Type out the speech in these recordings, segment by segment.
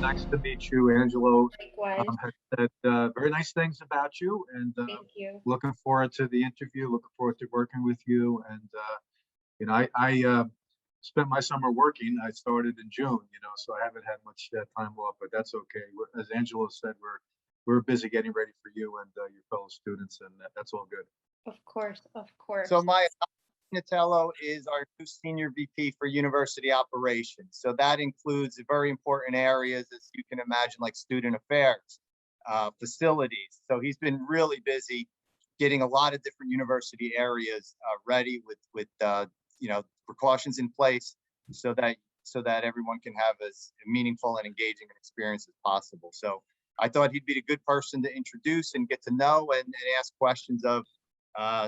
Nice to meet you, Angelo. Likewise. Has said very nice things about you, and Thank you. looking forward to the interview. Looking forward to working with you. And I spent my summer working. I started in June, so I haven't had much time off, but that's okay. As Angelo said, we're busy getting ready for you and your fellow students, and that's all good. Of course, of course. So my Pignatello is our new senior VP for university operations. So that includes very important areas, as you can imagine, like student affairs, facilities. So he's been really busy getting a lot of different university areas ready with precautions in place so that everyone can have as meaningful and engaging an experience as possible. So I thought he'd be a good person to introduce and get to know and ask questions of.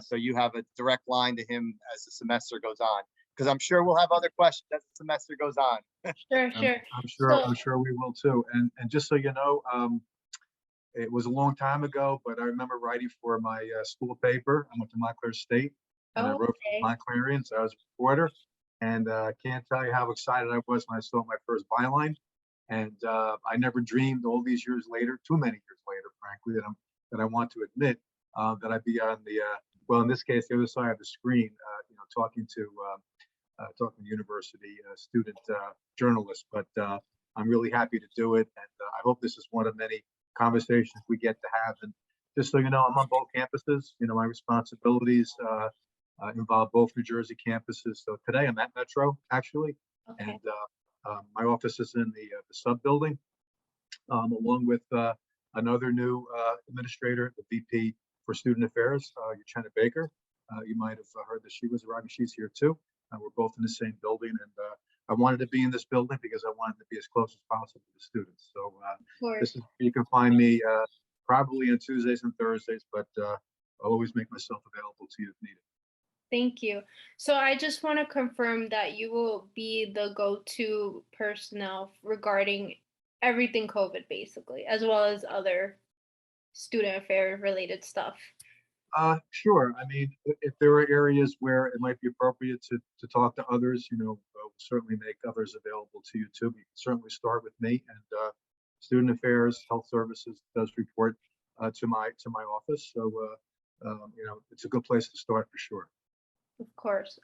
So you have a direct line to him as the semester goes on, because I'm sure we'll have other questions as the semester goes on. Sure. I'm sure we will too. And just so you know, it was a long time ago, but I remember writing for my school paper. I went to Montclair State, and I wrote for Montclairian, so I was a reporter. And I can't tell you how excited I was when I saw my first byline. And I never dreamed all these years later, too many years later, frankly, that I want to admit that I'd be on the, well, in this case, the other side of the screen, talking to university student journalists. But I'm really happy to do it, and I hope this is one of many conversations we get to have. And just so you know, I'm on both campuses. My responsibilities involve both New Jersey campuses. So today I'm at Metro, actually, and my office is in the sub building, along with another new administrator, the VP for Student Affairs, Uchenna Baker. You might have heard that she was arriving. She's here too. We're both in the same building, and I wanted to be in this building because I wanted to be as close as possible to the students. So this is, you can find me probably on Tuesdays and Thursdays, but I'll always make myself available to you if needed. Thank you. So I just want to confirm that you will be the go-to personnel regarding everything COVID, basically, as well as other student affair related stuff. Sure. I mean, if there are areas where it might be appropriate to talk to others, we'll certainly make others available to you too. You can certainly start with me, and Student Affairs, Health Services does report to my office. So it's a good place to start for sure. Of course.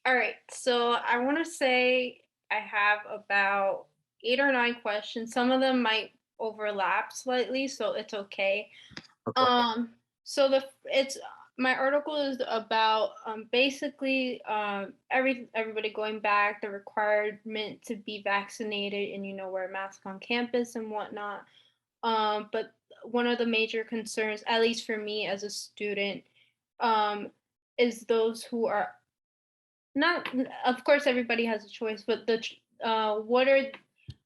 All right. So I want to say I have about 8 or 9 questions. Some of them might overlap slightly, so it's okay. So my article is about basically everybody going back, the requirement to be vaccinated and wear a mask on campus and whatnot. But one of the major concerns, at least for me as a student, is those who are not. Of course, everybody has a choice, but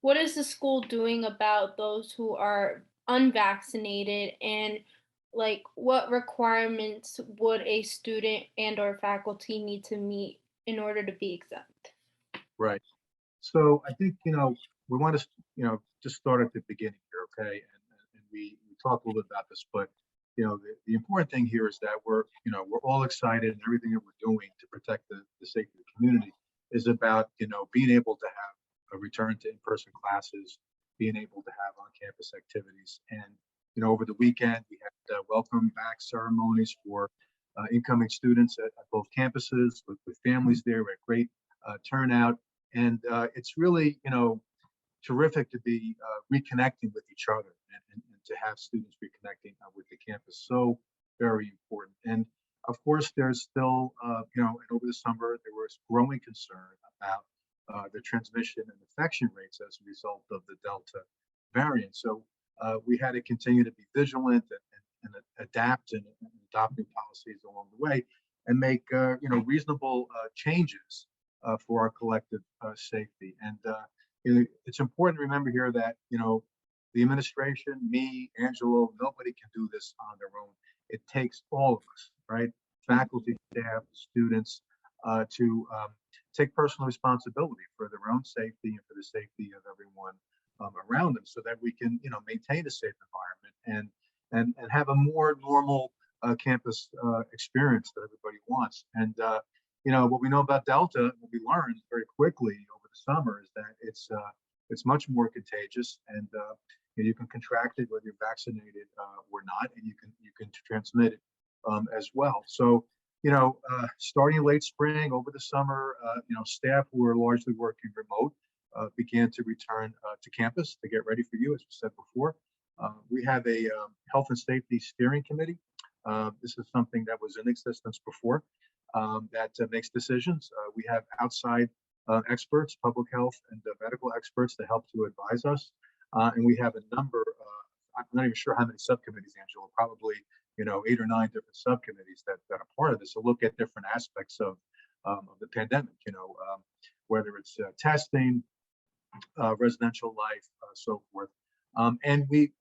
what is the school doing about those who are unvaccinated, and like what requirements would a student and or faculty need to meet in order to be exempt? Right. So I think we want to just start at the beginning here, okay? And we talked a little bit about this, but the important thing here is that we're all excited, and everything that we're doing to protect the safety of the community is about being able to have a return to in-person classes, being able to have on-campus activities. And over the weekend we had welcome back ceremonies for incoming students at both campuses with families there. We had great turnout, and it's really terrific to be reconnecting with each other and to have students reconnecting with the campus. So very important. And of course, there's still, and over the summer, there was growing concern about the transmission and infection rates as a result of the Delta variant. So we had to continue to be vigilant and adapt and adopting policies along the way and make reasonable changes for our collective safety. And it's important to remember here that the administration, me, Angelo, nobody can do this on their own. It takes all of us, right? Faculty, staff, students, to take personal responsibility for their own safety and for the safety of everyone around them, so that we can, maintain a safe environment and have a more normal campus experience that everybody wants. And what we know about Delta, what we learned very quickly over the summer, is that it's it's much more contagious, and you can contract it whether you're vaccinated or not, and you can transmit it as well. So, starting late spring over the summer, staff who are largely working remote began to return to campus to get ready for you, as we said before. We have a health and safety steering committee. This is something that was in existence before that makes decisions. We have outside experts, public health and medical experts to help to advise us. And we have a number, I'm not even sure how many subcommittees, Angela, probably 8 or 9 different subcommittees that are part of this to look at different aspects of the pandemic, whether it's testing, residential life, so forth. And we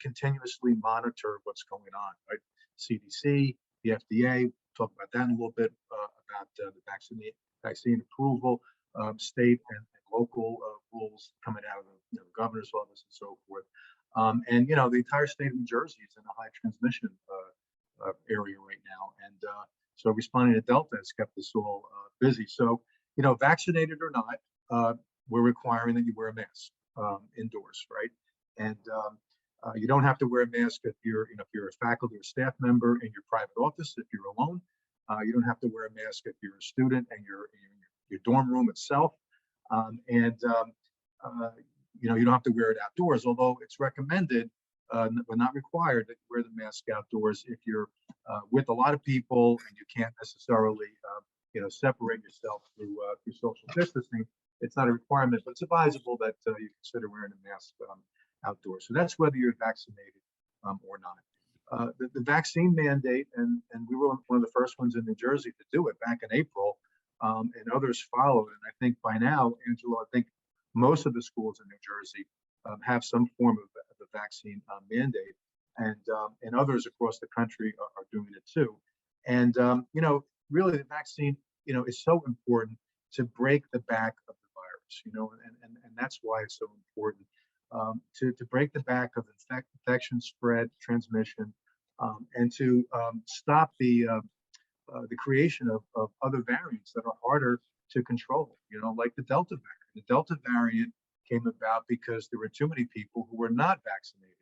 continuously monitor what's going on, right? CDC, the FDA, talk about that in a little bit, about the vaccine approval, state and local rules coming out of the governor's office and so forth. And the entire state of New Jersey is in a high transmission area right now, and so responding to Delta has kept us all busy. So vaccinated or not, we're requiring that you wear a mask indoors, right? And you don't have to wear a mask if you're a faculty or staff member in your private office. If you're alone, you don't have to wear a mask if you're a student and you're in your dorm room itself. You don't have to wear it outdoors, although it's recommended, but not required, that you wear the mask outdoors if you're with a lot of people and you can't necessarily, separate yourself through social distancing. It's not a requirement, but it's advisable that you consider wearing a mask outdoors. So that's whether you're vaccinated or not. The vaccine mandate, and we were one of the first ones in New Jersey to do it back in April, and others followed. And I think by now, Angela, I think most of the schools in New Jersey have some form of the vaccine mandate, and others across the country are doing it too. And really, the vaccine, is so important to break the back of the virus, and that's why it's so important to break the back of infection, spread, transmission, and to stop the creation of other variants that are harder to control, like the Delta variant. The Delta variant came about because there were too many people who were not vaccinated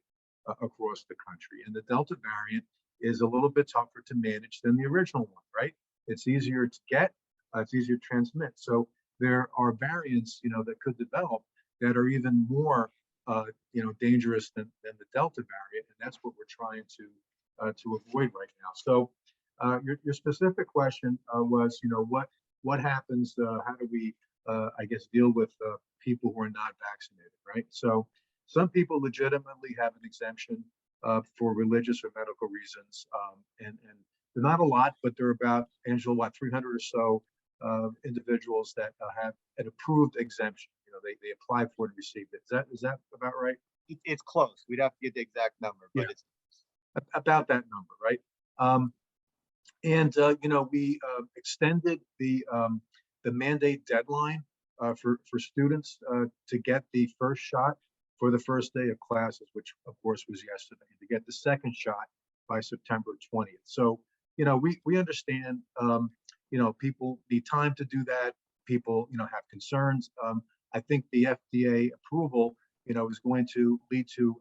across the country. And the Delta variant is a little bit tougher to manage than the original one, right? It's easier to get, it's easier to transmit. So there are variants, that could develop that are even more, dangerous than the Delta variant. And that's what we're trying to avoid right now. So your specific question was, what happens, how do we, deal with people who are not vaccinated, right? So some people legitimately have an exemption for religious or medical reasons, and they're not a lot, but they're about, Angela, 300 or so individuals that have an approved exemption. They applied for it and received it. Is that about right? It's close. We'd have to get the exact number, but it's about that number, right? We extended the mandate deadline for students to get the first shot for the first day of classes, which of course was yesterday, to get the second shot by September 20th. So, we understand, people need time to do that. People, have concerns. I think the FDA approval, is going to lead to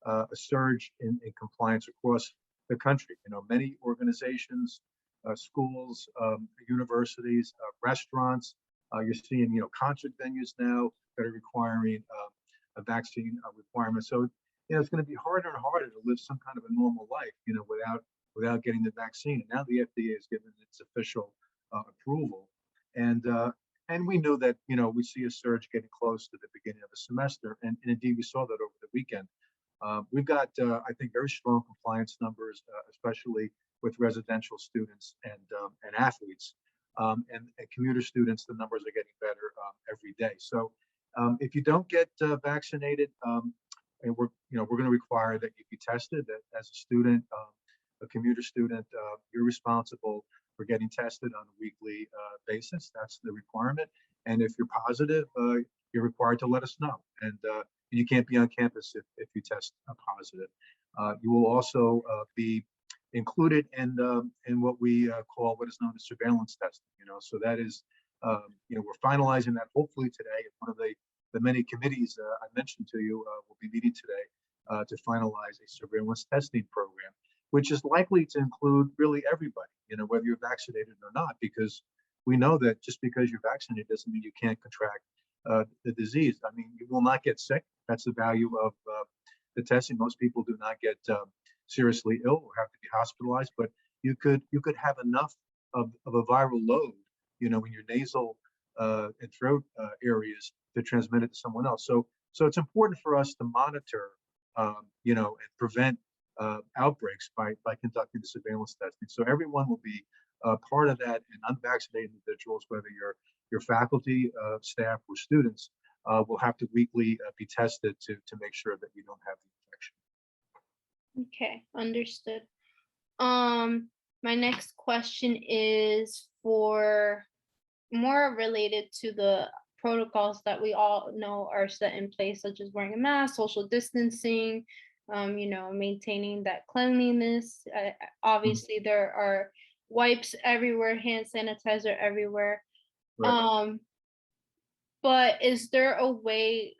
a surge in compliance across the country. Many organizations, schools, universities, restaurants, you're seeing, concert venues now that are requiring a vaccine requirement. So, it's going to be harder and harder to live some kind of a normal life, without getting the vaccine. And now the FDA has given its official approval. And we knew that, we see a surge getting close to the beginning of the semester. And indeed, we saw that over the weekend. We've got, I think, very strong compliance numbers, especially with residential students and athletes. And commuter students, the numbers are getting better every day. So if you don't get vaccinated, and we're going to require that you be tested. That as a student, a commuter student, you're responsible for getting tested on a weekly basis. That's the requirement. And if you're positive, you're required to let us know. And you can't be on campus if you test positive. You will also be included in what we call what is known as surveillance testing. So that is, we're finalizing that hopefully today. One of the the many committees I mentioned to you will be meeting today to finalize a surveillance testing program, which is likely to include really everybody, whether you're vaccinated or not, because we know that just because you're vaccinated doesn't mean you can't contract the disease. I mean, you will not get sick. That's the value of the testing. Most people do not get seriously ill or have to be hospitalized, but you could have enough of a viral load, in your nasal and throat areas to transmit it to someone else. So it's important for us to monitor, and prevent outbreaks by conducting the surveillance testing. So everyone will be part of that, and unvaccinated individuals, whether your faculty, staff, or students, will have to weekly be tested to make sure that you don't have the infection. Okay, understood. My next question is for more related to the protocols that we all know are set in place, such as wearing a mask, social distancing, maintaining that cleanliness. Obviously, there are wipes everywhere, hand sanitizer everywhere. Right. But is there a way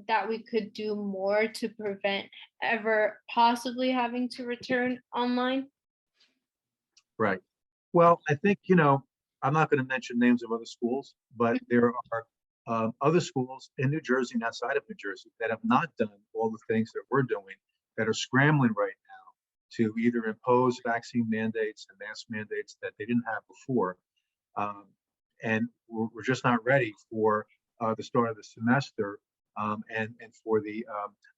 that we could do more to prevent ever possibly having to return online? Right. Well, I think, I'm not going to mention names of other schools, but there are other schools in New Jersey and outside of New Jersey that have not done all the things that we're doing, that are scrambling right now to either impose vaccine mandates and mask mandates that they didn't have before. And we're just not ready for the start of the semester, and for the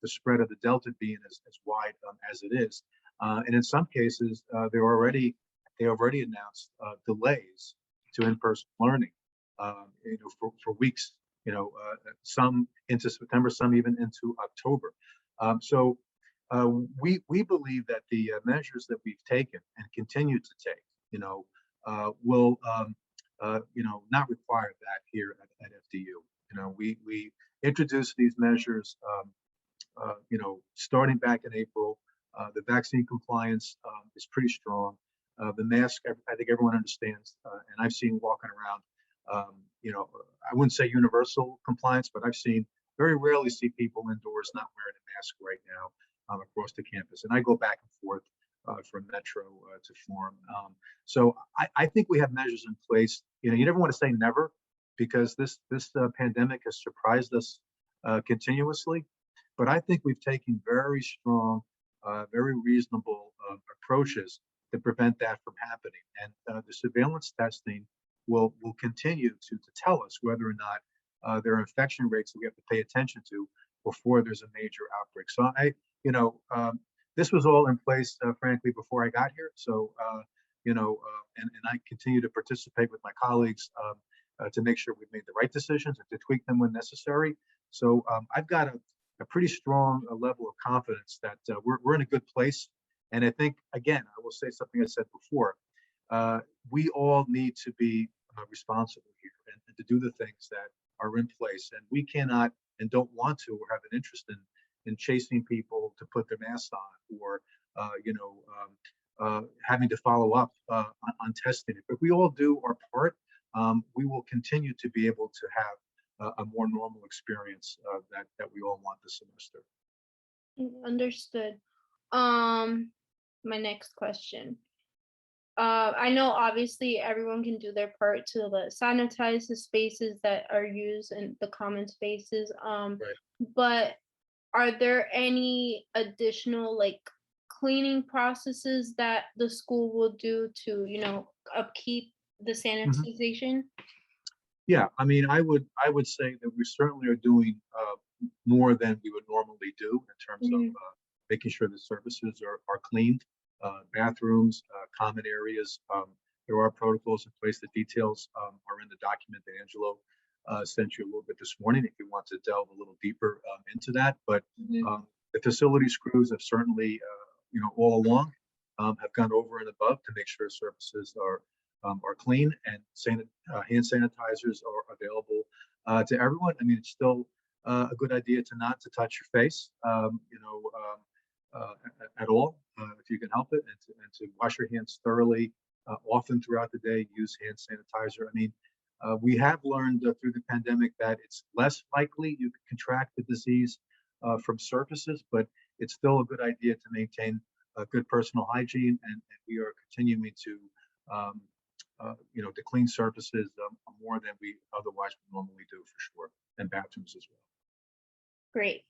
spread of the Delta being as wide as it is. And in some cases, they already announced delays to in-person learning, for weeks. Some into September, some even into October. So we believe that the measures that we've taken and continue to take, will not require that here at FDU. We introduced these measures, starting back in April. The vaccine compliance is pretty strong. The mask, I think everyone understands, and I've seen walking around, I wouldn't say universal compliance, but I've seen very rarely see people indoors not wearing a mask right now across the campus. And I go back and forth from Metro to Forum. So I think we have measures in place. You never want to say never, because this pandemic has surprised us continuously. But I think we've taken very strong, very reasonable approaches to prevent that from happening. And the surveillance testing will continue to tell us whether or not there are infection rates that we have to pay attention to before there's a major outbreak. So this was all in place, frankly, before I got here. So, and I continue to participate with my colleagues to make sure we've made the right decisions and to tweak them when necessary. So I've got a pretty strong level of confidence that we're in a good place. And I think, again, I will say something I said before. We all need to be responsible here and to do the things that are in place. And we cannot and don't want to or have an interest in chasing people to put their masks on, or having to follow up on testing. If we all do our part, we will continue to be able to have a more normal experience that we all want this semester. Understood. My next question. I know obviously everyone can do their part to sanitize the spaces that are used in the common spaces. Right. But are there any additional cleaning processes that the school will do to, upkeep the sanitization? Yeah, I mean, I would say that we certainly are doing more than we would normally do in terms of making sure the surfaces are cleaned, bathrooms, common areas. There are protocols in place. The details are in the document that Angelo sent you a little bit this morning, if you want to delve a little deeper into that. But the facilities crews have certainly, all along, have gone over and above to make sure surfaces are clean, and hand sanitizers are available to everyone. I mean, it's still a good idea not to touch your face, at all, if you can help it, and to wash your hands thoroughly, often throughout the day. Use hand sanitizer. I mean, We have learned through the pandemic that it's less likely you can contract the disease from surfaces, but it's still a good idea to maintain good personal hygiene, and we are continuing to to clean surfaces more than we otherwise would normally do, for sure, and bathrooms as well. Great.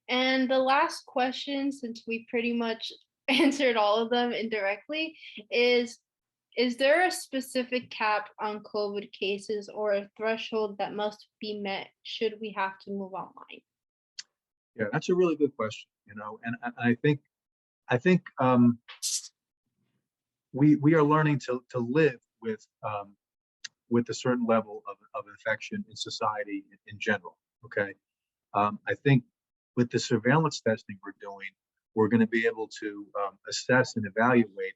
And the last question, since we pretty much answered all of them indirectly, is there a specific cap on COVID cases or a threshold that must be met should we have to move online? Yeah, that's a really good question, and I think we are learning to live with a certain level of infection in society in general. Okay, I think with the surveillance testing we're doing, we're going to be able to assess and evaluate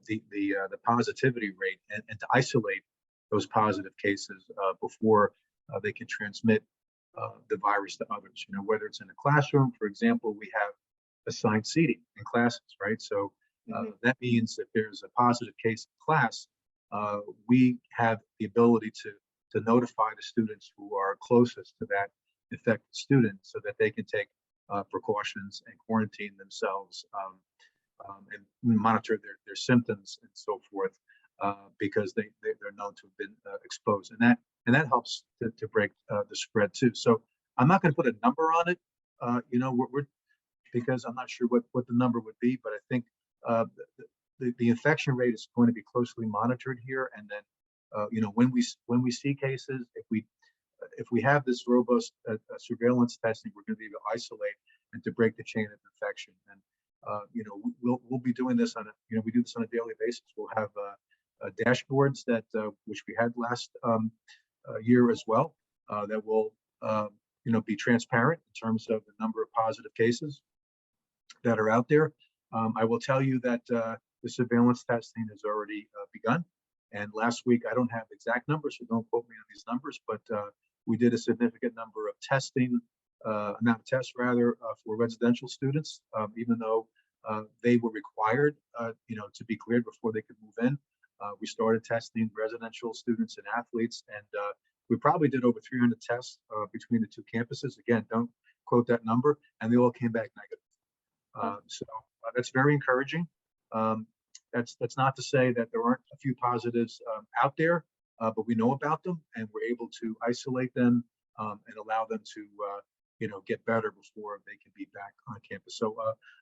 the positivity rate and to isolate those positive cases before they can transmit the virus to others. Whether it's in a classroom, for example, we have assigned seating in classes, right? So that means if there's a positive case in class, we have the ability to notify the students who are closest to that infected student so that they can take precautions and quarantine themselves and monitor their symptoms and so forth because they're known to have been exposed, and that helps to break the spread too. So I'm not going to put a number on it, because I'm not sure what the number would be, but I think the infection rate is going to be closely monitored here, and then when we see cases, if we have this robust surveillance testing, we're going to be able to isolate and to break the chain of infection. And we'll be doing this we do this on a daily basis. We'll have dashboards that which we had last year as well that will be transparent in terms of the number of positive cases that are out there. I will tell you that the surveillance testing has already begun. And last week, I don't have exact numbers, so don't quote me on these numbers, but we did a significant number of amount of tests rather, for residential students, even though they were required, to be cleared before they could move in. We started testing residential students and athletes, and we probably did over 300 tests between the two campuses. Again, don't quote that number, and they all came back negative. So that's very encouraging. That's not to say that there aren't a few positives out there, but we know about them, and we're able to isolate them and allow them to get better before they can be back on campus. So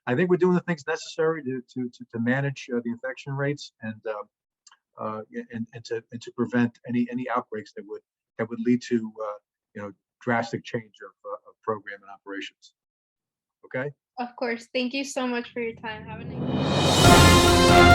I think we're doing the things necessary to manage the infection rates and to prevent any outbreaks that would lead to drastic change of program and operations. Okay. Of course. Thank you so much for your time. Have a nice day.